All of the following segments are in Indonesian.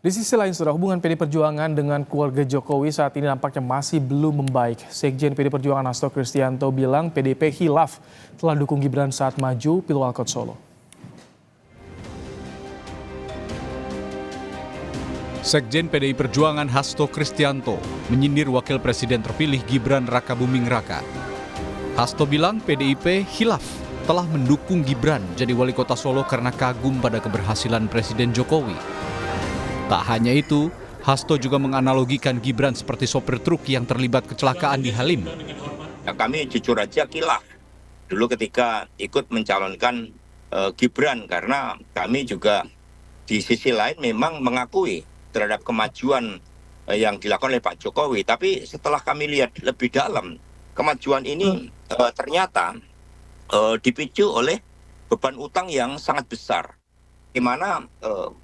Di sisi lain, saudara, hubungan PD Perjuangan dengan keluarga Jokowi saat ini nampaknya masih belum membaik. Sekjen PD Perjuangan Hasto Kristianto bilang PDIP khilaf telah dukung Gibran saat maju Pilwalkot Solo. Sekjen PDI Perjuangan Hasto Kristianto menyindir Wakil Presiden terpilih Gibran Rakabuming Raka. Hasto bilang PDIP khilaf telah mendukung Gibran jadi wali kota Solo karena kagum pada keberhasilan Presiden Jokowi. Tak hanya itu, Hasto juga menganalogikan Gibran seperti sopir truk yang terlibat kecelakaan di Halim. Ya, kami jujur aja khilaf dulu ketika ikut mencalonkan Gibran, karena kami juga di sisi lain memang mengakui terhadap kemajuan yang dilakukan oleh Pak Jokowi. Tapi setelah kami lihat lebih dalam, kemajuan ini ternyata dipicu oleh beban utang yang sangat besar. Di mana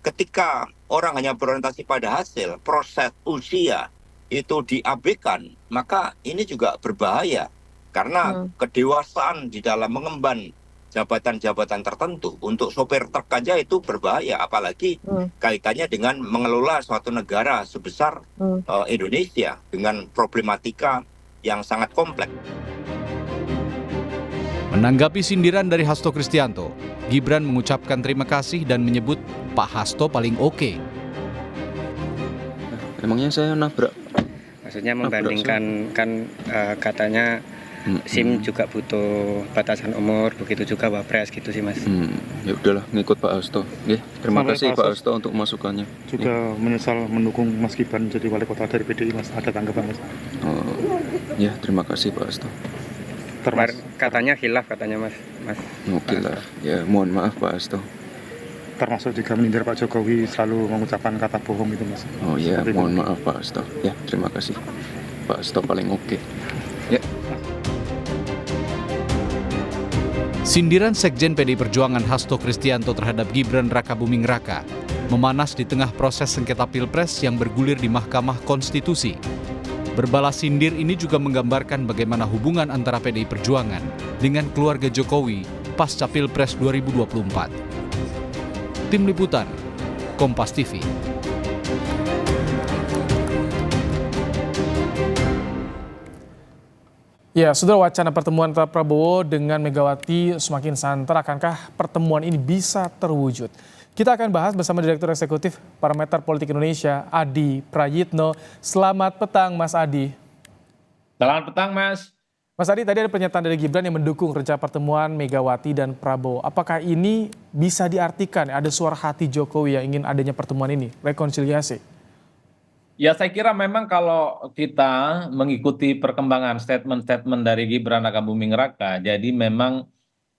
ketika orang hanya berorientasi pada hasil, proses usia itu diabaikan, maka ini juga berbahaya. Karena kedewasaan di dalam mengemban jabatan-jabatan tertentu untuk sopir truk aja itu berbahaya, apalagi kaitannya dengan mengelola suatu negara sebesar Indonesia dengan problematika yang sangat kompleks. Menanggapi sindiran dari Hasto Kristianto, Gibran mengucapkan terima kasih dan menyebut Pak Hasto paling oke. Emangnya saya nabrak? Maksudnya membandingkan kan katanya SIM juga butuh batasan umur, begitu juga Wapres gitu sih Mas. Ya udahlah, ngikut Pak Hasto. Terima kasih Pak Hasto untuk masukannya. Juga menyesal mendukung Mas Gibran jadi wali kota dari PDI, Mas. Ada tanggapan Mas? Ya, terima kasih Pak Hasto. Katanya khilaf katanya Mas. Oke lah, ya mohon maaf Pak Hasto. Termasuk juga menyindir Pak Jokowi selalu mengucapkan kata bohong itu Mas. Oh iya, mohon maaf Pak Hasto. Ya, terima kasih. Pak Hasto paling oke. Ya. Sindiran Sekjen PDI Perjuangan Hasto Kristianto terhadap Gibran Rakabuming Raka memanas di tengah proses sengketa Pilpres yang bergulir di Mahkamah Konstitusi. Berbalas sindir ini juga menggambarkan bagaimana hubungan antara PDI Perjuangan dengan keluarga Jokowi pasca Pilpres 2024. Tim Liputan, Kompas TV. Ya, saudara, wacana pertemuan antara Prabowo dengan Megawati semakin santer. Akankah pertemuan ini bisa terwujud? Kita akan bahas bersama Direktur Eksekutif Parameter Politik Indonesia, Adi Prayitno. Selamat petang, Mas Adi. Selamat petang, Mas. Mas Adi, tadi ada pernyataan dari Gibran yang mendukung rencana pertemuan Megawati dan Prabowo. Apakah ini bisa diartikan ada suara hati Jokowi yang ingin adanya pertemuan ini, rekonsiliasi? Ya, saya kira memang kalau kita mengikuti perkembangan statement-statement dari Gibran Rakabuming Raka, jadi memang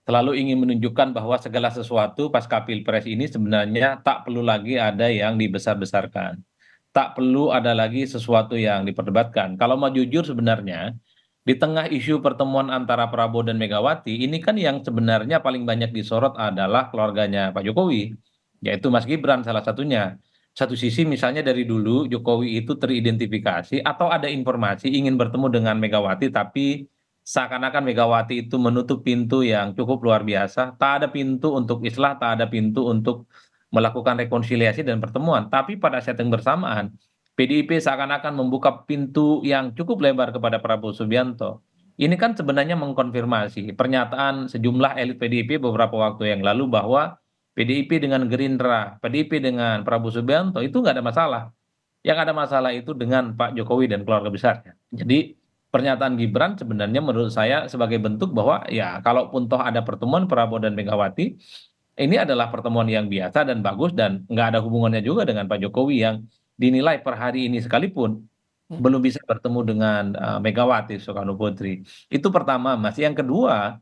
selalu ingin menunjukkan bahwa segala sesuatu pasca Pilpres ini sebenarnya tak perlu lagi ada yang dibesar-besarkan. Tak perlu ada lagi sesuatu yang diperdebatkan. Kalau mau jujur sebenarnya, di tengah isu pertemuan antara Prabowo dan Megawati, ini kan yang sebenarnya paling banyak disorot adalah keluarganya Pak Jokowi, yaitu Mas Gibran salah satunya. Satu sisi misalnya dari dulu Jokowi itu teridentifikasi atau ada informasi ingin bertemu dengan Megawati, tapi seakan-akan Megawati itu menutup pintu yang cukup luar biasa. Tak ada pintu untuk islah, tak ada pintu untuk melakukan rekonsiliasi dan pertemuan. Tapi pada saat yang bersamaan, PDIP seakan-akan membuka pintu yang cukup lebar kepada Prabowo Subianto. Ini kan sebenarnya mengkonfirmasi pernyataan sejumlah elit PDIP beberapa waktu yang lalu bahwa PDIP dengan Gerindra, PDIP dengan Prabowo Subianto itu nggak ada masalah. Yang ada masalah itu dengan Pak Jokowi dan keluarga besarnya. Jadi pernyataan Gibran sebenarnya menurut saya sebagai bentuk bahwa ya kalaupun toh ada pertemuan Prabowo dan Megawati, ini adalah pertemuan yang biasa dan bagus dan nggak ada hubungannya juga dengan Pak Jokowi yang dinilai per hari ini sekalipun belum bisa bertemu dengan Megawati Soekarno Putri. Itu pertama, Mas. Yang kedua,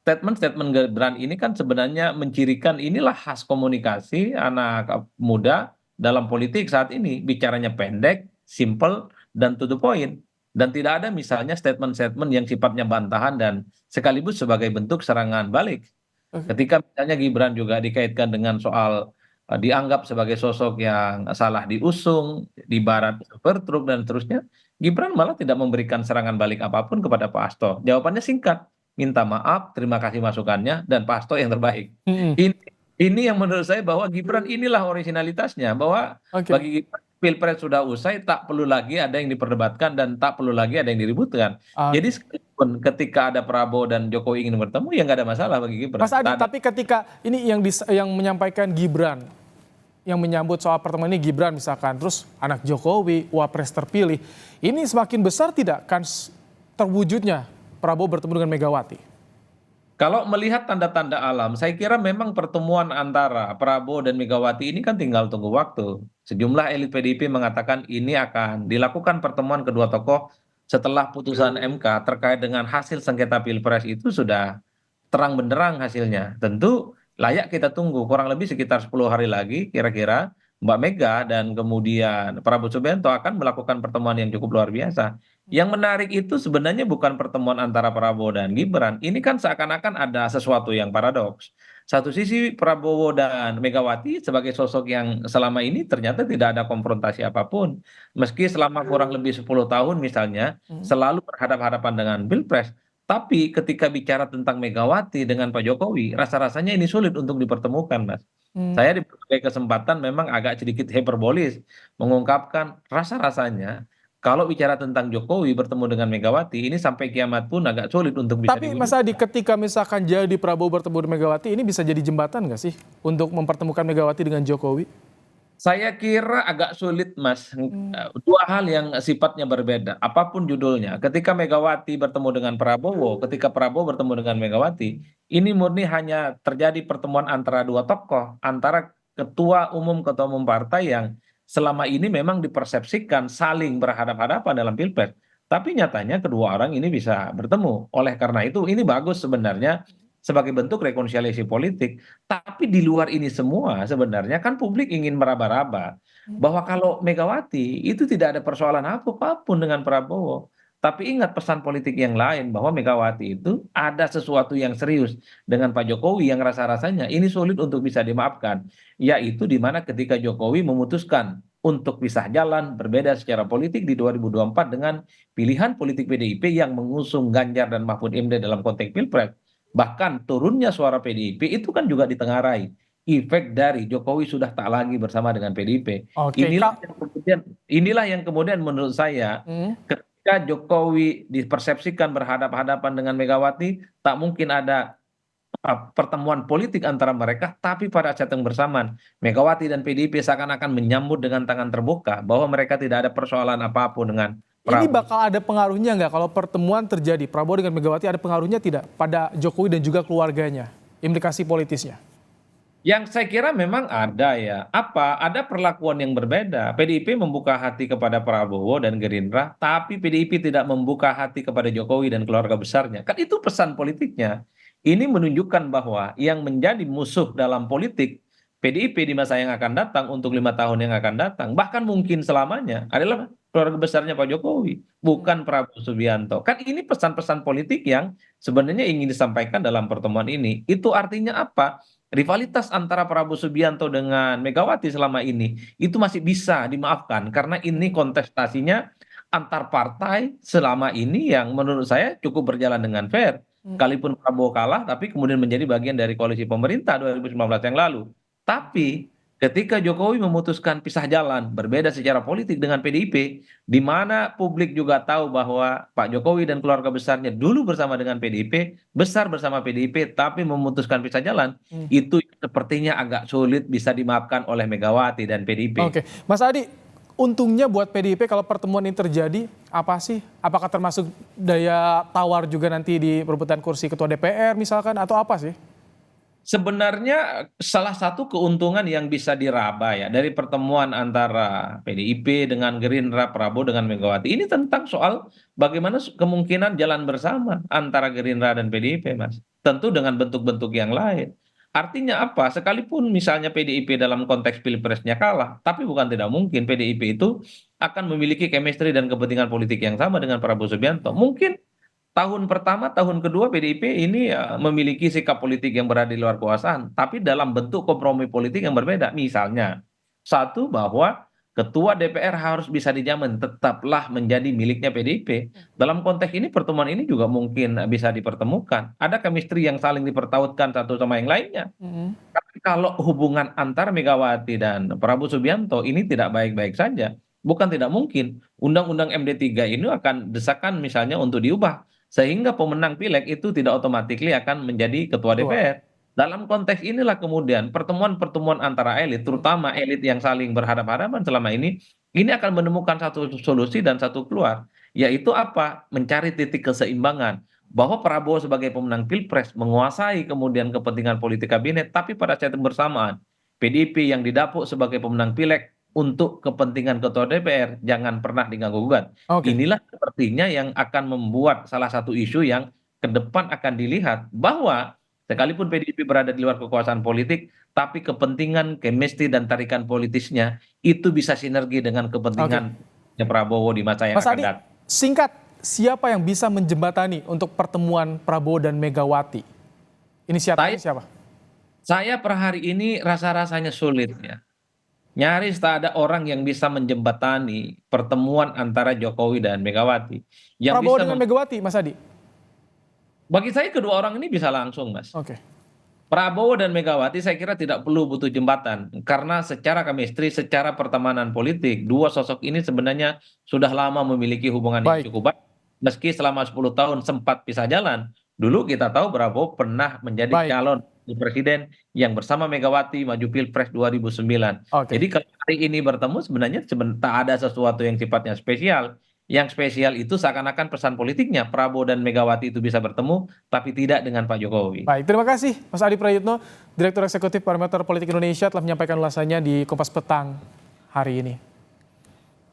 statement-statement Gibran ini kan sebenarnya mencirikan inilah khas komunikasi anak muda dalam politik saat ini. Bicaranya pendek, simple, dan to the point. Dan tidak ada misalnya statement-statement yang sifatnya bantahan dan sekaligus sebagai bentuk serangan balik. Ketika misalnya Gibran juga dikaitkan dengan soal dianggap sebagai sosok yang salah diusung, di barat bertruk dan seterusnya, Gibran malah tidak memberikan serangan balik apapun kepada Pak Hasto. Jawabannya singkat, minta maaf, terima kasih masukannya, dan Pak Hasto yang terbaik. Ini Ini yang menurut saya bahwa Gibran inilah originalitasnya, bahwa Oke. bagi Gibran Pilpres sudah usai, tak perlu lagi ada yang diperdebatkan dan tak perlu lagi ada yang diributkan. Jadi Oke. sekalipun ketika ada Prabowo dan Jokowi ingin bertemu, ya nggak ada masalah bagi Gibran. Mas Adi, Tak ada. tapi ketika ini yang menyampaikan Gibran, yang menyambut soal pertemuan ini Gibran misalkan, terus anak Jokowi, wapres terpilih, ini semakin besar tidak kans terwujudnya Prabowo bertemu dengan Megawati? Kalau melihat tanda-tanda alam, saya kira memang pertemuan antara Prabowo dan Megawati ini kan tinggal tunggu waktu. Sejumlah elit PDIP mengatakan ini akan dilakukan pertemuan kedua tokoh setelah putusan MK terkait dengan hasil sengketa Pilpres itu sudah terang benderang hasilnya. Tentu layak kita tunggu kurang lebih sekitar 10 hari lagi kira-kira Mbak Mega dan kemudian Prabowo Subianto akan melakukan pertemuan yang cukup luar biasa. Yang menarik itu sebenarnya bukan pertemuan antara Prabowo dan Gibran. Ini kan seakan-akan ada sesuatu yang paradoks. Satu sisi Prabowo dan Megawati sebagai sosok yang selama ini ternyata tidak ada konfrontasi apapun. Meski selama kurang lebih 10 tahun misalnya selalu berhadapan-hadapan dengan Pilpres. Tapi ketika bicara tentang Megawati dengan Pak Jokowi, rasa-rasanya ini sulit untuk dipertemukan, Mas. Hmm. Saya di berbagai kesempatan memang agak sedikit hiperbolis mengungkapkan rasa-rasanya kalau bicara tentang Jokowi bertemu dengan Megawati ini sampai kiamat pun agak sulit untuk bisa Tapi Mas Adi, ketika misalkan jadi Prabowo bertemu dengan Megawati, ini bisa jadi jembatan nggak sih untuk mempertemukan Megawati dengan Jokowi? Saya kira agak sulit, Mas. Dua hal yang sifatnya berbeda. Apapun judulnya, ketika Megawati bertemu dengan Prabowo, ketika Prabowo bertemu dengan Megawati, ini murni hanya terjadi pertemuan antara dua tokoh, antara ketua umum partai yang selama ini memang dipersepsikan saling berhadapan-hadapan dalam Pilpres. Tapi nyatanya kedua orang ini bisa bertemu. Oleh karena itu, ini bagus sebenarnya sebagai bentuk rekonsiliasi politik. Tapi di luar ini semua sebenarnya kan publik ingin meraba-raba bahwa kalau Megawati itu tidak ada persoalan apapun dengan Prabowo. Tapi ingat pesan politik yang lain bahwa Megawati itu ada sesuatu yang serius dengan Pak Jokowi yang rasa-rasanya ini sulit untuk bisa dimaafkan. Yaitu di mana ketika Jokowi memutuskan untuk pisah jalan berbeda secara politik di 2024 dengan pilihan politik PDIP yang mengusung Ganjar dan Mahfud MD dalam konteks Pilpres. Bahkan turunnya suara PDIP itu kan juga ditengarai efek dari Jokowi sudah tak lagi bersama dengan PDIP. Oke, Inilah yang kemudian menurut saya Hmm. ketika Jokowi dipersepsikan berhadapan-hadapan dengan Megawati, tak mungkin ada pertemuan politik antara mereka, tapi pada saat yang bersamaan Megawati dan PDIP seakan-akan menyambut dengan tangan terbuka bahwa mereka tidak ada persoalan apapun dengan Ini Prabowo. bakal ada pengaruhnya nggak kalau pertemuan terjadi Prabowo dengan Megawati, ada pengaruhnya tidak pada Jokowi dan juga keluarganya, implikasi politisnya? Yang saya kira memang ada ya. Apa? Ada perlakuan yang berbeda. PDIP membuka hati kepada Prabowo dan Gerindra, tapi PDIP tidak membuka hati kepada Jokowi dan keluarga besarnya. Kan itu pesan politiknya. Ini menunjukkan bahwa yang menjadi musuh dalam politik PDIP di masa yang akan datang untuk 5 tahun yang akan datang, bahkan mungkin selamanya adalah keluarga besarnya Pak Jokowi, bukan Prabowo Subianto. Kan ini pesan-pesan politik yang sebenarnya ingin disampaikan dalam pertemuan ini. Itu artinya apa? Rivalitas antara Prabowo Subianto dengan Megawati selama ini itu masih bisa dimaafkan karena ini kontestasinya antar partai selama ini yang menurut saya cukup berjalan dengan fair. Kalaupun Prabowo kalah tapi kemudian menjadi bagian dari koalisi pemerintah 2019 yang lalu. Tapi ketika Jokowi memutuskan pisah jalan, berbeda secara politik dengan PDIP, di mana publik juga tahu bahwa Pak Jokowi dan keluarga besarnya dulu bersama dengan PDIP, besar bersama PDIP, tapi memutuskan pisah jalan, itu sepertinya agak sulit bisa dimaafkan oleh Megawati dan PDIP. Oke, Mas Adi, untungnya buat PDIP kalau pertemuan ini terjadi apa sih? Apakah termasuk daya tawar juga nanti di perebutan kursi ketua DPR misalkan atau apa sih? Sebenarnya salah satu keuntungan yang bisa diraba ya dari pertemuan antara PDIP dengan Gerindra, Prabowo dengan Megawati ini tentang soal bagaimana kemungkinan jalan bersama antara Gerindra dan PDIP, Mas. Tentu dengan bentuk-bentuk yang lain. Artinya apa? Sekalipun misalnya PDIP dalam konteks pilpresnya kalah, tapi bukan tidak mungkin PDIP itu akan memiliki chemistry dan kepentingan politik yang sama dengan Prabowo Subianto. Mungkin tahun pertama, tahun kedua PDIP ini ya, memiliki sikap politik yang berada di luar kekuasaan, tapi dalam bentuk kompromi politik yang berbeda. Misalnya, satu bahwa ketua DPR harus bisa dijamin tetaplah menjadi miliknya PDIP. Dalam konteks ini pertemuan ini juga mungkin bisa dipertemukan. Ada chemistry yang saling dipertautkan satu sama yang lainnya. Karena kalau hubungan antara Megawati dan Prabowo Subianto ini tidak baik-baik saja, bukan tidak mungkin Undang-Undang MD3 ini akan desakan misalnya untuk diubah sehingga pemenang pileg itu tidak otomatis akan menjadi ketua Ketua. DPR. Dalam konteks inilah kemudian pertemuan-pertemuan antara elit, terutama elit yang saling berhadapan-hadapan selama ini akan menemukan satu solusi dan satu keluar, yaitu apa? Mencari titik keseimbangan bahwa Prabowo sebagai pemenang Pilpres menguasai kemudian kepentingan politik kabinet, tapi pada saat yang bersamaan PDIP yang didapuk sebagai pemenang Pileg untuk kepentingan ketua DPR jangan pernah diganggu gugat. Oke. Inilah sepertinya yang akan membuat salah satu isu yang ke depan akan dilihat bahwa sekalipun PDIP berada di luar kekuasaan politik, tapi kepentingan, chemistry dan tarikan politisnya itu bisa sinergi dengan kepentingan Prabowo di masa yang Mas akan Adi, datang. singkat, siapa yang bisa menjembatani untuk pertemuan Prabowo dan Megawati? Inisiatifnya siapa? Saya per hari ini rasa-rasanya sulit ya. Nyaris tak ada orang yang bisa menjembatani pertemuan antara Jokowi dan Megawati. Yang Prabowo bisa dengan Megawati, Mas Adi? Bagi saya kedua orang ini bisa langsung, Mas. Oke. Prabowo dan Megawati saya kira tidak perlu butuh jembatan. Karena secara chemistry, secara pertemanan politik, dua sosok ini sebenarnya sudah lama memiliki hubungan yang Baik. cukup baik. Meski selama 10 tahun sempat pisah jalan. Dulu kita tahu Prabowo pernah menjadi Baik. calon presiden yang bersama Megawati maju Pilpres 2009. Oke. Jadi kalau hari ini bertemu sebenarnya tak ada sesuatu yang sifatnya spesial. Yang spesial itu seakan-akan pesan politiknya Prabowo dan Megawati itu bisa bertemu, tapi tidak dengan Pak Jokowi. Baik, terima kasih Mas Adi Prayitno, Direktur Eksekutif Parameter Politik Indonesia telah menyampaikan ulasannya di Kompas Petang hari ini.